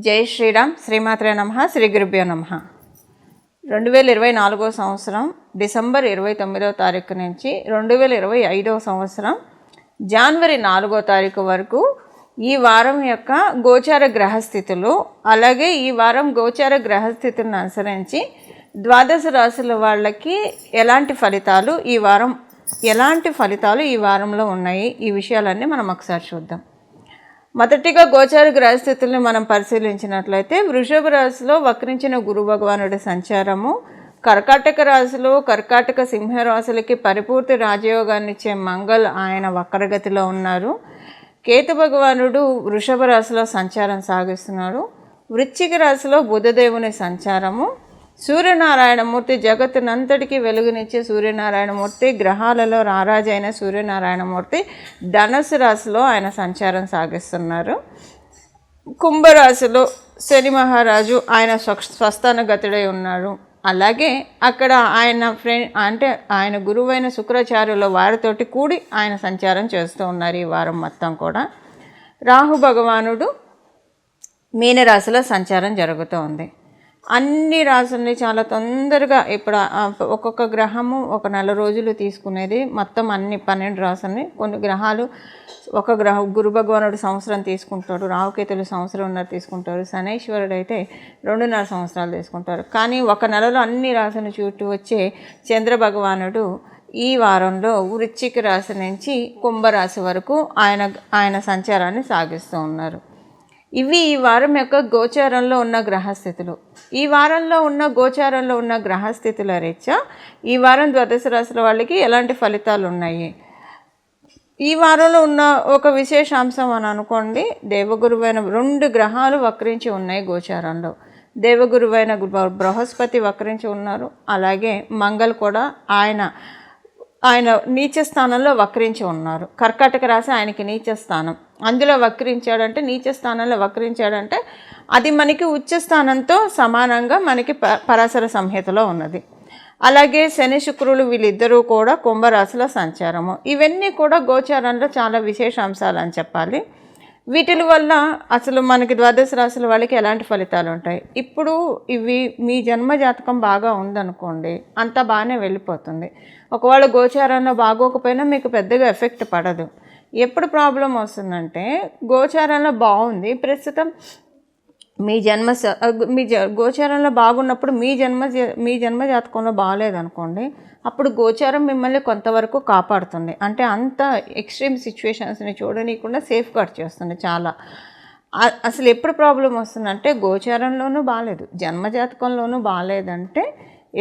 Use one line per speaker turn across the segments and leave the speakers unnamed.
జై శ్రీరామ్. శ్రీమాత్రే నమః. శ్రీ గురుభ్యో నమః. 2024 సంవత్సరం డిసెంబర్ 29వ తారీఖు నుంచి 2025వ సంవత్సరం జనవరి 4వ తారీఖు వరకు ఈ వారం యొక్క గోచార గ్రహస్థితులు, అలాగే ఈ వారం గోచార గ్రహస్థితులను అనుసరించి ద్వాదశ రాశుల వాళ్ళకి ఎలాంటి ఫలితాలు ఈ వారంలో ఉన్నాయి, ఈ విషయాలన్నీ మనం ఒకసారి చూద్దాం. మొదటిగా గోచార గ్రహస్థితుల్ని మనం పరిశీలించినట్లయితే వృషభ రాశిలో వక్రించిన గురు భగవానుడి సంచారము, కర్కాటక రాశిలో కర్కాటక సింహరాశులకి పరిపూర్తి రాజయోగాన్ని ఇచ్చే మంగళ్ ఆయన వక్రగతిలో ఉన్నారు. కేతు భగవానుడు వృషభ రాశిలో సంచారం సాగిస్తున్నాడు. వృశ్చిక రాశిలో బుధదేవుని సంచారము, సూర్యనారాయణమూర్తి జగత్తునంతటికీ వెలుగునిచ్చే సూర్యనారాయణమూర్తి, గ్రహాలలో రారాజైన సూర్యనారాయణమూర్తి ధనుసు రాశిలో ఆయన సంచారం సాగిస్తున్నారు. కుంభరాశిలో శని మహారాజు ఆయన స్వస్థానగతుడై ఉన్నాడు. అలాగే అక్కడ ఆయన గురువైన శుక్రాచార్యుల వారితోటి కూడి ఆయన సంచారం చేస్తూ ఉన్నారు ఈ వారం మొత్తం కూడా. రాహు భగవానుడు మీనరాశిలో సంచారం జరుగుతూ ఉంది. అన్ని రాశుల్ని చాలా తొందరగా ఇప్పుడు ఒక్కొక్క గ్రహము ఒక నెల రోజులు తీసుకునేది, మొత్తం అన్ని 12 రాశుల్ని. కొన్ని గ్రహాలు గురు భగవానుడు సంవత్సరం తీసుకుంటాడు, రాహుకేతులు సంవత్సరంన్నర తీసుకుంటారు, శనైశ్వరుడు అయితే 2.5 సంవత్సరాలు తీసుకుంటారు. కానీ ఒక నెలలో అన్ని రాశులను చుట్టూ వచ్చే చంద్ర భగవానుడు ఈ వారంలో వృశ్చిక రాశి నుంచి కుంభరాశి వరకు ఆయన సంచారాన్ని సాగిస్తూ ఉన్నారు. ఇవి ఈ వారం యొక్క గోచారంలో ఉన్న గ్రహస్థితులు. ఈ వారంలో ఉన్న గోచారంలో ఉన్న గ్రహస్థితుల రీత్యా ఈ వారం ద్వాదశ రాశుల వాళ్ళకి ఎలాంటి ఫలితాలు ఉన్నాయి, ఈ వారంలో ఉన్న ఒక విశేషాంశం అని అనుకోండి. దేవగురువైన 2 గ్రహాలు వక్రించి ఉన్నాయి గోచారంలో. దేవగురువైన బృహస్పతి వక్రించి ఉన్నారు. అలాగే మంగళ్ కూడా ఆయన నీచ స్థానంలో వక్రించి ఉన్నారు. కర్కాటక రాశి ఆయనకి నీచ స్థానం. అందులో వక్రించాడంటే, నీచ స్థానంలో వక్రించాడంటే అది మనకి ఉచ్చ స్థానంతో సమానంగా మనకి పరాశర సంహితలో ఉన్నది. అలాగే శని శుక్రులు వీళ్ళిద్దరూ కూడా కుంభరాశిలో సంచారము. ఇవన్నీ కూడా గోచారంలో చాలా విశేషాంశాలు అని చెప్పాలి. వీటి వల్ల అసలు మనకి ద్వాదశ రాశుల వాళ్ళకి ఎలాంటి ఫలితాలు ఉంటాయి. ఇప్పుడు ఇవి మీ జన్మ జాతకం బాగా ఉందనుకోండి, అంతా బాగానే వెళ్ళిపోతుంది. ఒకవేళ గోచారంలో బాగోకపోయినా మీకు పెద్దగా ఎఫెక్ట్ పడదు. ఎప్పుడు ప్రాబ్లం వస్తుందంటే, గోచారంలో బాగుంది ప్రస్తుతం, గోచారంలో బాగున్నప్పుడు మీ జన్మ జాతకంలో బాగాలేదనుకోండి, అప్పుడు గోచారం మిమ్మల్ని కొంతవరకు కాపాడుతుంది. అంటే అంత ఎక్స్ట్రీమ్ సిచ్యువేషన్స్ని చూడనీయకుండా సేఫ్ గార్డ్ చేస్తుంది చాలా. అసలు ఎప్పుడు ప్రాబ్లం వస్తుందంటే, గోచారంలోనూ బాగాలేదు, జన్మజాతకంలోనూ బాగాలేదంటే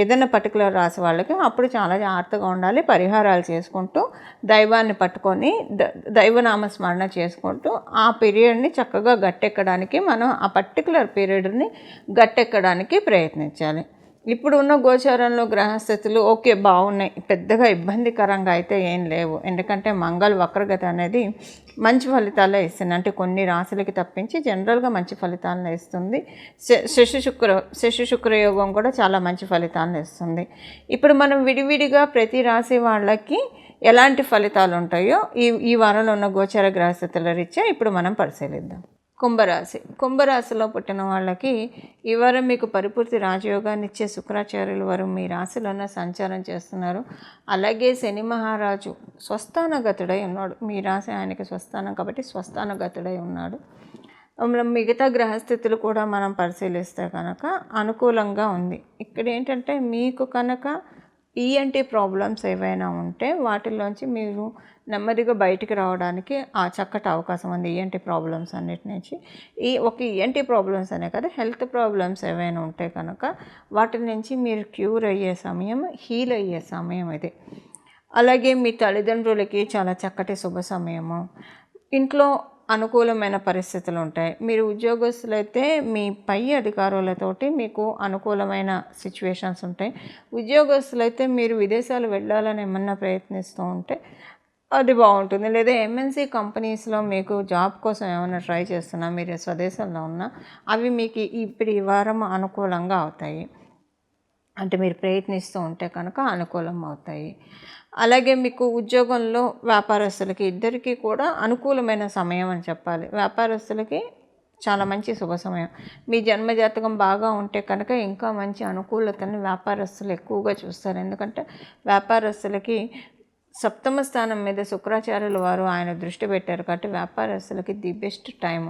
ఏదైనా పర్టికులర్ రాశి వాళ్ళకి అప్పుడు చాలా జాగ్రత్తగా ఉండాలి. పరిహారాలు చేసుకుంటూ, దైవాన్ని పట్టుకొని దైవనామస్మరణ చేసుకుంటూ ఆ పీరియడ్ని చక్కగా గట్టెక్కడానికి మనం ఆ పర్టికులర్ పీరియడ్ని గట్టెక్కడానికి ప్రయత్నించాలి. ఇప్పుడు ఉన్న గోచారంలో గ్రహస్థితులు ఓకే బాగున్నాయి, పెద్దగా ఇబ్బందికరంగా అయితే ఏం లేవు. ఎందుకంటే మంగళ వక్రగతి అనేది మంచి ఫలితాలే ఇస్తుంది. అంటే కొన్ని రాశులకి తప్పించి జనరల్గా మంచి ఫలితాలను ఇస్తుంది. శశి శుక్ర యోగం కూడా చాలా మంచి ఫలితాలను ఇస్తుంది. ఇప్పుడు మనం విడివిడిగా ప్రతి రాశి వాళ్ళకి ఎలాంటి ఫలితాలు ఉంటాయో ఈ వారంలో ఉన్న గోచార గ్రహస్థితుల రీత్యా ఇప్పుడు మనం పరిశీలిద్దాం. కుంభరాశిలో పుట్టిన వాళ్ళకి ఈ వారం మీకు పరిపూర్తి రాజయోగాన్ని ఇచ్చే శుక్రాచార్యుల వారు మీ రాశిలోనే సంచారం చేస్తున్నారు. అలాగే శని మహారాజు స్వస్థానగతుడై ఉన్నాడు. మీ రాశి ఆయనకి స్వస్థానం కాబట్టి స్వస్థానగతుడై ఉన్నాడు. మిగతా గ్రహస్థితులు కూడా మనం పరిశీలిస్తే కనుక అనుకూలంగా ఉంది. ఇక్కడ ఏంటంటే, మీకు కనుక ఈఎన్టీ ప్రాబ్లమ్స్ ఏవైనా ఉంటే వాటిల్లోంచి మీరు నెమ్మదిగా బయటికి రావడానికి ఆ చక్కటి అవకాశం ఉంది. ఈఎన్టీ ప్రాబ్లమ్స్ అన్నిటి నుంచి ఈఎన్టీ ప్రాబ్లమ్స్ అనే కదా, హెల్త్ ప్రాబ్లమ్స్ ఏవైనా ఉంటే కనుక వాటి నుంచి మీరు క్యూర్ అయ్యే సమయం, హీల్ అయ్యే సమయం ఇది. అలాగే మీ తల్లిదండ్రులకి చాలా చక్కటి శుభ సమయము. ఇంట్లో అనుకూలమైన పరిస్థితులు ఉంటాయి. మీరు ఉద్యోగస్తులైతే మీ పై అధికారులతోటి మీకు అనుకూలమైన సిచ్యువేషన్స్ ఉంటాయి. ఉద్యోగస్తులైతే మీరు విదేశాలు వెళ్ళాలని ఏమన్నా ప్రయత్నిస్తూ ఉంటే అది బాగుంటుంది. లేదా ఎంఎన్సీ కంపెనీస్లో మీకు జాబ్ కోసం ఏమైనా ట్రై చేస్తున్నా, మీరు స్వదేశంలో ఉన్నా, అవి మీకు ఇప్పుడు ఈ వారం అనుకూలంగా అవుతాయి. అంటే మీరు ప్రయత్నిస్తూ ఉంటే కనుక అనుకూలం అవుతాయి. అలాగే మీకు ఉద్యోగంలో వ్యాపారస్తులకి ఇద్దరికీ కూడా అనుకూలమైన సమయం అని చెప్పాలి. వ్యాపారస్తులకి చాలా మంచి శుభ సమయం. మీ జన్మజాతకం బాగా ఉంటే కనుక ఇంకా మంచి అనుకూలతని వ్యాపారస్తులు ఎక్కువగా చూస్తారు. ఎందుకంటే వ్యాపారస్తులకి సప్తమ స్థానం మీద శుక్రాచార్యుల వారు ఆయన దృష్టి పెట్టారు కాబట్టి వ్యాపారస్తులకి ది బెస్ట్ టైం.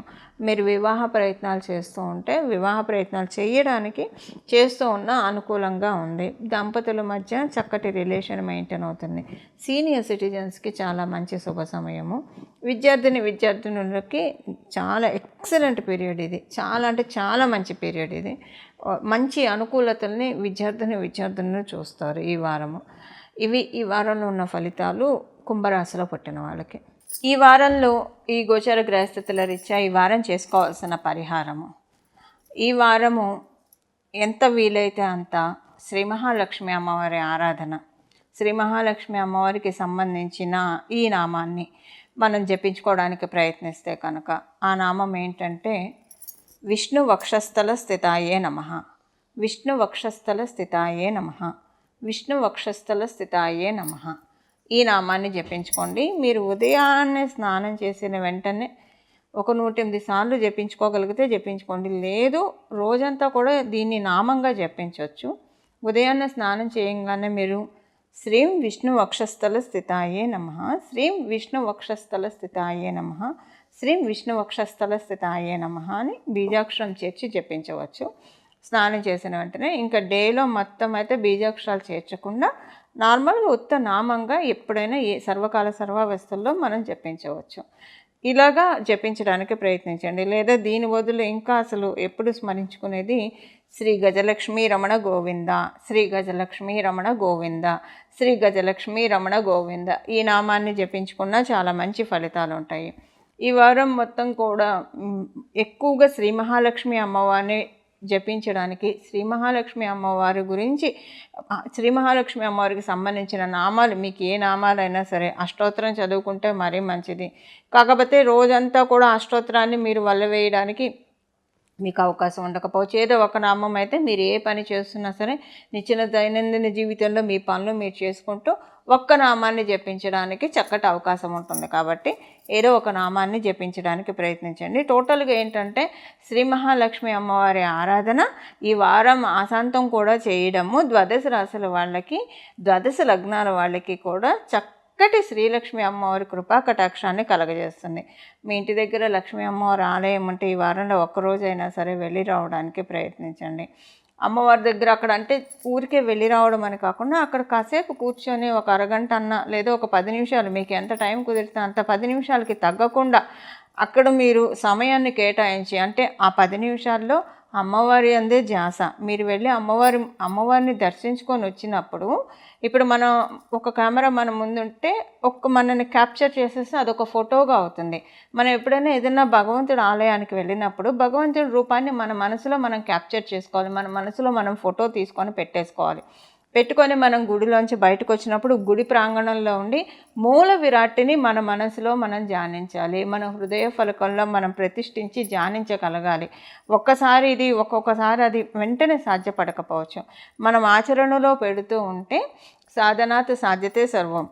మీరు వివాహ ప్రయత్నాలు చేస్తూ ఉంటే వివాహ ప్రయత్నాలు చేయడానికి చేస్తూ ఉన్న అనుకూలంగా ఉంది. దంపతుల మధ్య చక్కటి రిలేషన్ మెయింటైన్ అవుతుంది. సీనియర్ సిటిజన్స్కి చాలా మంచి శుభ సమయము. విద్యార్థినులకి చాలా ఎక్సలెంట్ పీరియడ్ ఇది. చాలా అంటే చాలా మంచి పీరియడ్ ఇది. మంచి అనుకూలతల్ని విద్యార్థులు చూస్తారు ఈ వారము. ఇవి ఈ వారంలో ఉన్న ఫలితాలు కుంభరాశిలో పుట్టిన వాళ్ళకి. ఈ వారంలో ఈ గోచర గ్రహస్థితుల రీత్యా ఈ వారం చేసుకోవాల్సిన పరిహారము, ఈ వారము ఎంత వీలైతే అంత శ్రీ మహాలక్ష్మి అమ్మవారి ఆరాధన. శ్రీ మహాలక్ష్మి అమ్మవారికి సంబంధించిన ఈ నామాన్ని మనం జపించుకోవడానికి ప్రయత్నిస్తే కనుక ఆ నామం ఏంటంటే విష్ణు వక్షస్థల స్థితాయే నమః. విష్ణు వక్షస్థల స్థితాయే నమః. విష్ణు వక్షస్థల స్థితాయే నమః. ఈ నామాన్ని జపించుకోండి. మీరు ఉదయాన్నే స్నానం చేసిన వెంటనే ఒక 108 సార్లు జపించుకోగలిగితే జపించుకోండి. లేదు రోజంతా కూడా దీన్ని నామంగా జపించవచ్చు. ఉదయాన్నే స్నానం చేయంగానే మీరు శ్రీం విష్ణు వక్షస్థల స్థితాయే నమః, శ్రీం విష్ణు వక్షస్థల స్థితాయే నమః, శ్రీం విష్ణు వక్షస్థల స్థితాయే నమః అని బీజాక్షరం చేర్చి జపించవచ్చు. స్నానం చేసిన వెంటనే ఇంకా డేలో మొత్తం అయితే బీజాక్షరాలు చేర్చకుండా నార్మల్గా ఉత్త నామంగా ఎప్పుడైనా ఏ సర్వకాల సర్వావస్థల్లో మనం జపించవచ్చు. ఇలాగా జపించడానికి ప్రయత్నించండి. లేదా దీని బదులు ఇంకా అసలు ఎప్పుడు స్మరించుకునేది శ్రీ గజలక్ష్మీ రమణ గోవింద, శ్రీ గజలక్ష్మీ రమణ గోవింద, శ్రీ గజలక్ష్మీ రమణ గోవింద ఈ నామాన్ని జపించుకున్నా చాలా మంచి ఫలితాలు ఉంటాయి. ఈ వారం మొత్తం కూడా ఎక్కువగా శ్రీ మహాలక్ష్మి అమ్మవారిని జపించడానికి, శ్రీ మహాలక్ష్మి అమ్మవారి గురించి, శ్రీ మహాలక్ష్మి అమ్మవారికి సంబంధించిన నామాలు మీకు ఏ నామాలైనా సరే అష్టోత్తరం చదువుకుంటే మరీ మంచిది. కాకపోతే రోజంతా కూడా అష్టోత్తరాన్ని మీరు వల్లవేయడానికి మీకు అవకాశం ఉండకపోవచ్చు. ఏదో ఒక నామం అయితే మీరు ఏ పని చేస్తున్నా సరే దైనందిన జీవితంలో మీ పనులు మీరు చేసుకుంటూ ఒక్క నామాన్ని జపించడానికి చక్కటి అవకాశం ఉంటుంది. కాబట్టి ఏదో ఒక నామాన్ని జపించడానికి ప్రయత్నించండి. టోటల్గా ఏంటంటే శ్రీ మహాలక్ష్మి అమ్మవారి ఆరాధన ఈ వారం ఆశాంతం కూడా చేయడము ద్వాదశ రాశుల వాళ్ళకి, ద్వాదశ లగ్నాల వాళ్ళకి కూడా చక్కటి శ్రీలక్ష్మి అమ్మవారి కృపా కటాక్షాన్ని కలగజేస్తుంది. మీ ఇంటి దగ్గర లక్ష్మీ అమ్మవారి ఆలయం ఉంటే ఈ వారంలో ఒక్కరోజైనా సరే వెళ్ళి రావడానికి ప్రయత్నించండి. అమ్మవారి దగ్గర అక్కడ అంటే ఊరికే వెళ్ళి రావడం అని కాకుండా అక్కడ కాసేపు కూర్చొని ఒక అరగంట అన్న లేదా ఒక 10 నిమిషాలు మీకు ఎంత టైం కుదిరితే అంత 10 నిమిషాలకి తగ్గకుండా అక్కడ మీరు సమయాన్ని కేటాయించి, అంటే ఆ 10 నిమిషాల్లో అమ్మవారి అందే ధ్యాస. మీరు వెళ్ళి అమ్మవారిని దర్శించుకొని వచ్చినప్పుడు ఇప్పుడు మనం ఒక కెమెరా మన ముందుంటే మనని క్యాప్చర్ చేసేస్తే అదొక ఫోటోగా అవుతుంది. మనం ఎప్పుడైనా ఏదైనా భగవంతుడి ఆలయానికి వెళ్ళినప్పుడు భగవంతుడి రూపాన్ని మన మనసులో మనం క్యాప్చర్ చేసుకోవాలి. మన మనసులో మనం ఫోటో తీసుకొని పెట్టుకొని మనం గుడిలోంచి బయటకు వచ్చినప్పుడు గుడి ప్రాంగణంలో ఉండి మూల విరాట్ని మన మనసులో మనం ధ్యానించాలి. మన హృదయ ఫలకంలో మనం ప్రతిష్ఠించి ధ్యానించగలగాలి. ఒక్కొక్కసారి అది వెంటనే సాధ్యపడకపోవచ్చు. మనం ఆచరణలో పెడుతూ ఉంటే సాధనాత్ సాధ్యతే సర్వం.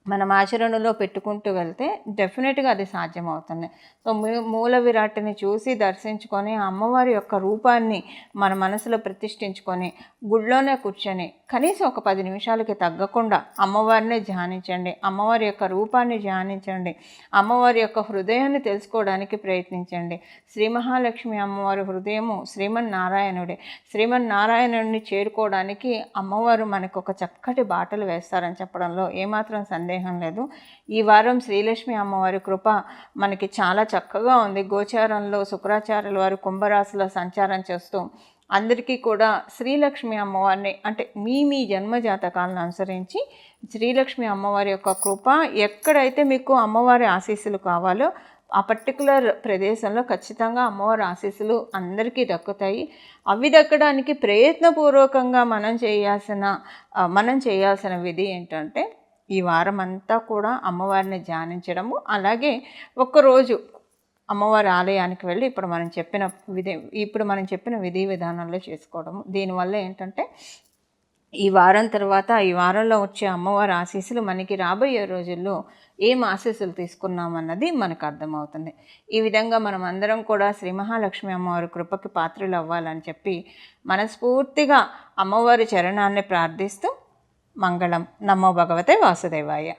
మనం ఆచరణలో పెట్టుకుంటూ వెళ్తే డెఫినెట్గా అది సాధ్యమవుతుంది. సో మూల విరాట్ని చూసి దర్శించుకొని అమ్మవారి యొక్క రూపాన్ని మన మనసులో ప్రతిష్ఠించుకొని గుడిలోనే కూర్చొని కనీసం ఒక 10 నిమిషాలకి తగ్గకుండా అమ్మవారినే ధ్యానించండి. అమ్మవారి యొక్క రూపాన్ని ధ్యానించండి. అమ్మవారి యొక్క హృదయాన్ని తెలుసుకోవడానికి ప్రయత్నించండి. శ్రీ మహాలక్ష్మి అమ్మవారి హృదయము శ్రీమన్నారాయణుడే. శ్రీమన్నారాయణుడిని చేరుకోవడానికి అమ్మవారు మనకు ఒక చక్కటి బాటలు వేస్తారని చెప్పడంలో ఏమాత్రం సందేహం లేదు. ఈ వారం శ్రీలక్ష్మి అమ్మవారి కృప మనకి చాలా చక్కగా ఉంది. గోచారంలో శుక్రాచార్యుల వారు కుంభరాశిలో సంచారం చేస్తూ అందరికీ కూడా శ్రీలక్ష్మి అమ్మవారిని అంటే మీ జన్మ జాతకాలను అనుసరించి శ్రీలక్ష్మి అమ్మవారి యొక్క కృప ఎక్కడైతే మీకు అమ్మవారి ఆశీస్సులు కావాలో ఆ పర్టికులర్ ప్రదేశంలో ఖచ్చితంగా అమ్మవారి ఆశీస్సులు అందరికీ దక్కుతాయి. అవి దక్కడానికి ప్రయత్నపూర్వకంగా మనం చేయాల్సిన విధి ఏంటంటే ఈ వారం అంతా కూడా అమ్మవారిని ధ్యానించడము, అలాగే ఒక్కరోజు అమ్మవారి ఆలయానికి వెళ్ళి ఇప్పుడు మనం చెప్పిన విధి విధానంలో చేసుకోవడము. దీనివల్ల ఏంటంటే ఈ వారం తర్వాత ఈ వారంలో వచ్చే అమ్మవారి ఆశీస్సులు మనకి రాబోయే రోజుల్లో ఏం ఆశీస్సులు తీసుకున్నామన్నది మనకు అర్థమవుతుంది. ఈ విధంగా మనం అందరం కూడా శ్రీ మహాలక్ష్మి అమ్మవారి కృపకి పాత్రలు అవ్వాలని చెప్పి మనస్ఫూర్తిగా అమ్మవారి చరణాన్ని ప్రార్థిస్తూ మంగళం. నమో భగవతే వాసుదేవాయ.